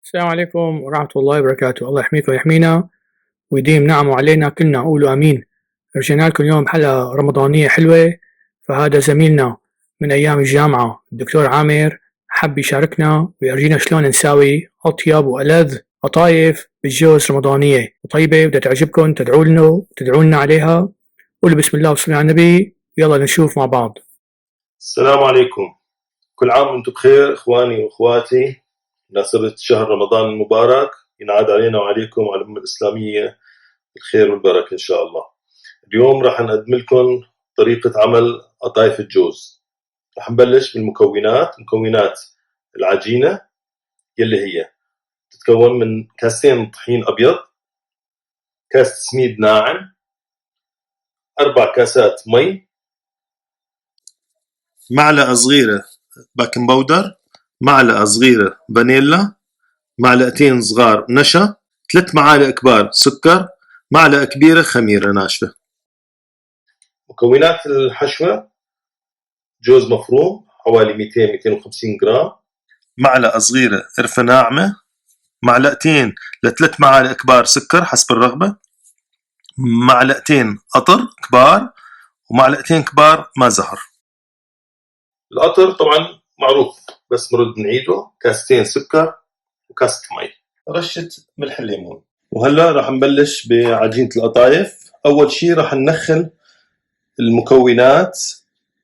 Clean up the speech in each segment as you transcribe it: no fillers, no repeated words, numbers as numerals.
السلام عليكم ورحمة الله وبركاته. الله يحميك ويحمينا ويديم نعمه علينا كلنا، قولوا آمين. رجعنا لكم اليوم حلقة رمضانية حلوة. فهذا زميلنا من أيام الجامعة الدكتور عامر حب يشاركنا ويرجينا شلون نساوي أطيب وألذ قطايف بالجوز رمضانية وطيبة، بدها تعجبكم. تدعوا لنا عليها. قولوا بسم الله وصلوا على النبي، يلا نشوف مع بعض. السلام عليكم، كل عام وانتم بخير اخواني واخواتي. ناصرة شهر رمضان المبارك ينعاد علينا وعليكم وعلى الأمة الإسلامية الخير والبركة إن شاء الله. اليوم راح نقدم لكم طريقة عمل قطايف الجوز. راح نبلش بالمكونات. مكونات العجينة يلي هي تتكون من كاسين طحين أبيض، كاسة سميد ناعم، 4 كاسات مي، معلقة صغيرة باكن باودر، معلقة صغيرة فانيلا، معلقتين صغار نشا، 3 معالق كبار سكر، معلقة كبيرة خميرة ناشفة. مكونات الحشوة: جوز مفروم حوالي 200-250 جرام، معلقة صغيرة قرفة ناعمة، معلقتين ل3 معالق كبار سكر حسب الرغبة، معلقتين قطر كبار، ومعلقتين كبار ماء زهر. القطر طبعا معروف بس نرد نعيده، كاستين سكر وكاسة مي، رشة ملح الليمون. وهلا راح نبلش بعجينة القطايف. أول شي راح ننخل المكونات.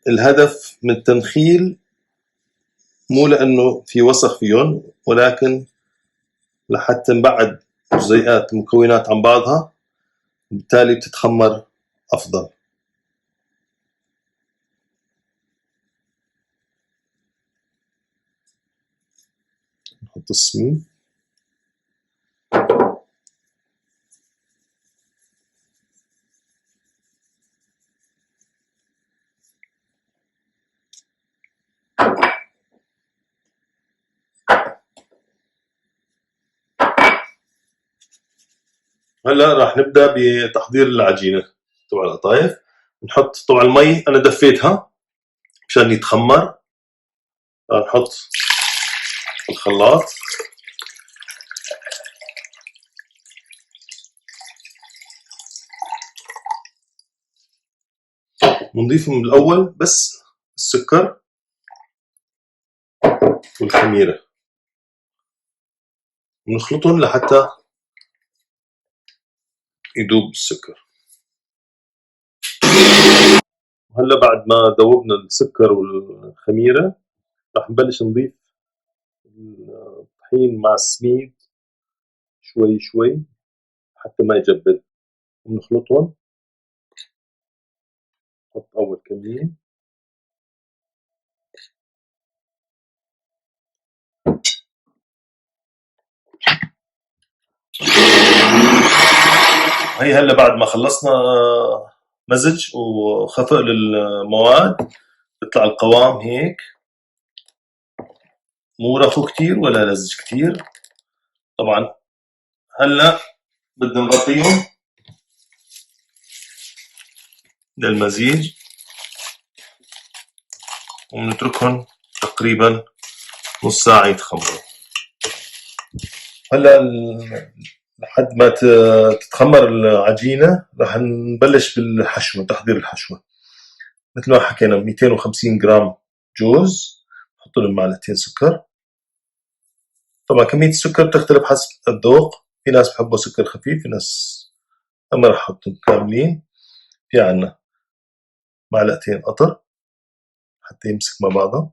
الهدف من التنخيل مو لأنه في وسخ فيهم، ولكن لحتى نبعد جزيئات المكونات عن بعضها، بالتالي بتتخمر أفضل. نحط السمين، هلا راح نبدا بتحضير العجينه تبع القطايف. نحط طبعا المي انا دفيتها مشان يتخمر. راح نحط الخلاط، ونضيفهم بالاول بس السكر والخميره، ونخلطهم لحتى يذوب السكر. وهلا بعد ما ذوبنا السكر والخميره راح نبلش نضيف الطحين مع السميد شوي شوي حتى ما يجبل، ونخلطهم. نحط اول كمية، هي هلا بعد ما خلصنا مزج وخفق للمواد بيطلع القوام هيك، مو رخو كتير ولا لزج كتير. طبعا هلا بدنا نغطيهم للمزيج ونتركهم تقريبا نص ساعة يتخمروا. هلا لحد ما تتخمر العجينة راح نبلش بالحشوة. تحضير الحشوة مثل ما حكينا 250 جرام جوز، نحط لهم معلقتين سكر. طبعا كمية السكر تختلف حسب الذوق، في ناس بحبوا سكر خفيف، في ناس ما راح احطهم كاملين. في عنا معلقتين قطر حتى يمسك مع بعضه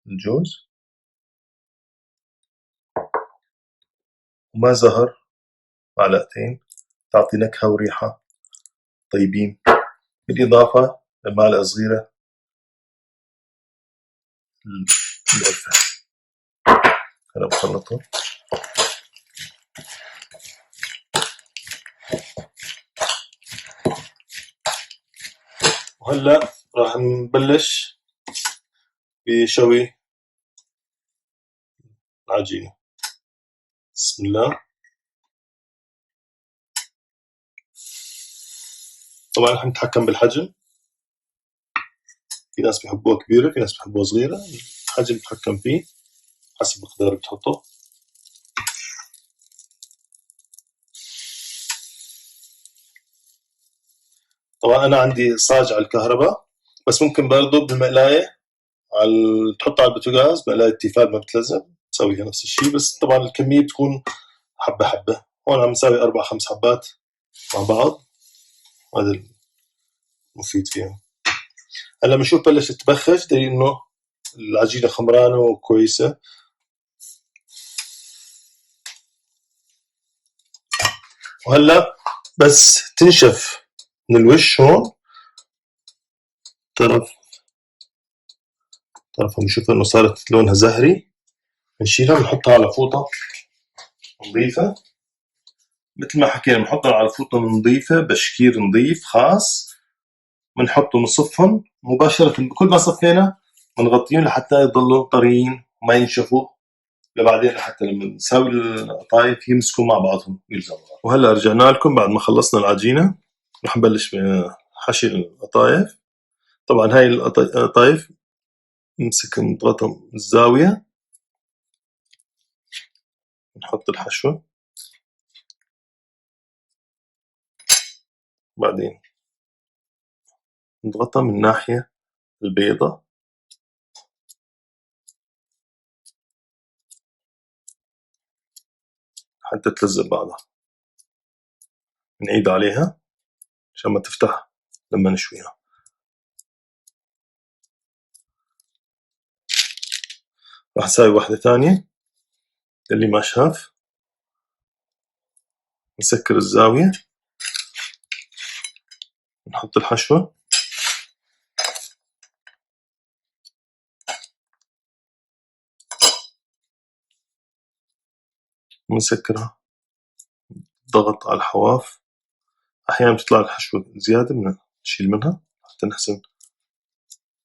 الجوز، وماء زهر معلقتين تعطي نكهة وريحة طيبين، بالإضافة لمعلقة صغيرة القرفة. هلا بخلطهم. وهلا راح نبلش بشوي العجينة. بسم الله. طبعا رح نتحكم بالحجم، في ناس بيحبوها كبيرة، في ناس بيحبوها صغيرة. الحجم بتحكم فيه حسب المقدار اللي بتحطه. طبعا أنا عندي صاج على الكهرباء، بس ممكن برضو بالمقلاية تحطها على البوتاجاز، مقلاية تيفال ما بتلزق، تسويها نفس الشيء، بس طبعا الكمية بتكون حبة حبة. هون عم نساوي 4-5 حبات مع بعض، هذا المفيد فيها. هلا بنشوف بلشت تبخج، دليل انه العجينة خمرانة وكويسة. وهلا بس تنشف من الوش هون طرفها، بنشوف انه صارت لونها زهري، بنشيلها بنحطها على فوطة نظيفة مثل ما حكينا، بنحطها على فوطة نظيفة بشكير نظيف خاص، بنحطه نصفهم مباشرة. كل ما صفينا بنغطيهم لحتى يضلوا طريين وما ينشفوا لبعدين، لحتى لما نسوي القطايف يمسكوا مع بعضهم يلزقوا. وهلا رجعنا لكم بعد ما خلصنا العجينة، رح نبلش بحشي القطايف. طبعا هاي القطايف نمسك نضغطها من الزاوية، نحط الحشوة، بعدين نضغطها من الناحية البيضة حتى تلزق بعضها، نعيد عليها عشان ما تفتح لما نشويها. راح نسوي واحدة ثانية اللي ما شاف، نسكر الزاوية، نحط الحشوة، ونسكرها، ضغط على الحواف. أحيانا بتطلع الحشوة زيادة نشيل منها حتى نحسن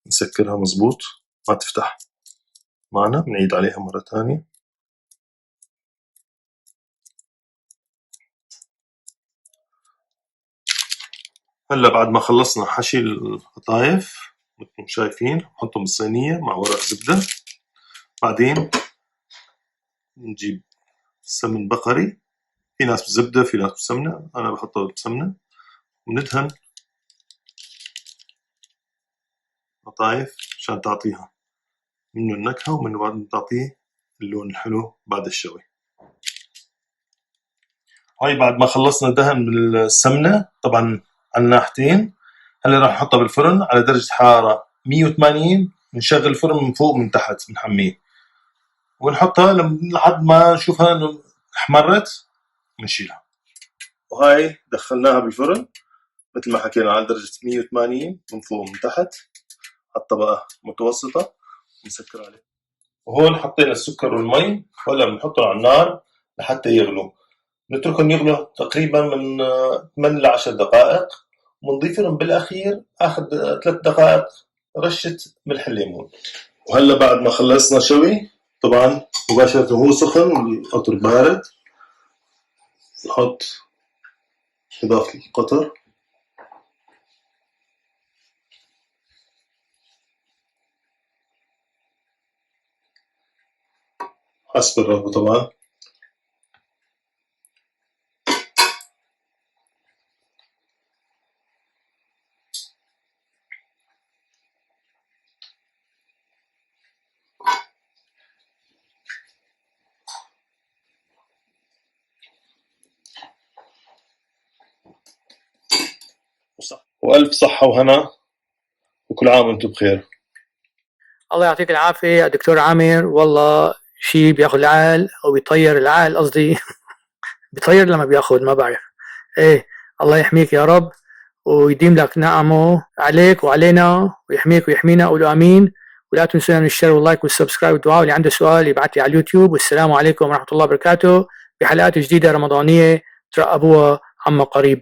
نسكرها مزبوط ما تفتح معنا. بنعيد عليها مرة ثانية. هلا بعد ما خلصنا حشي القطايف مثل شايفين، نحطهم بالصينية مع ورق زبدة. بعدين نجيب سمن بقري، في ناس بزبدة في ناس بسمنة، أنا بحطها بسمنة، وندهن قطايف عشان تعطيها منه النكهة ومنه بعد تعطيه اللون الحلو بعد الشوي. هاي بعد ما خلصنا دهن بالسمنة طبعا على الناحيتين. هلا راح نحطها بالفرن على درجة حرارة 180، نشغل الفرن من فوق من تحت بنحميه، ونحطها لحد ما نشوفها انه احمرت بنشيلها. وهاي دخلناها بالفرن مثل ما حكينا على درجة 180 من فوق ومن تحت على طبقة متوسطة، نسكر عليه. وهون حطينا السكر والمي، وهلا بنحطهم على النار لحتى يغلوا، نتركهم يغلوا تقريبا من 8 ل 10 دقائق، ونضيف لهم بالاخير اخر 3 دقائق رشة ملح الليمون. وهلا بعد ما خلصنا شوي طبعا مباشرة وهو سخن والقطر بارد، نحط إضافة القطر، حسب الرغبة طبعا. وألف صحة وهنا، وكل عام وانتم بخير. الله يعطيك العافية يا دكتور عامر، والله شيء بياخذ العقل او بيطير العقل قصدي بيطير لما بياخذ ما بعرف ايه. الله يحميك يا رب ويديم لك نعمه عليك وعلينا ويحميك ويحمينا، قولوا امين. ولا تنسونا من الشير واللايك والسبسكرايب والدعاء، واللي عنده سؤال يبعث لي على اليوتيوب. والسلام عليكم ورحمة الله وبركاته بحلقات جديدة رمضانية ترقبوها عما قريب.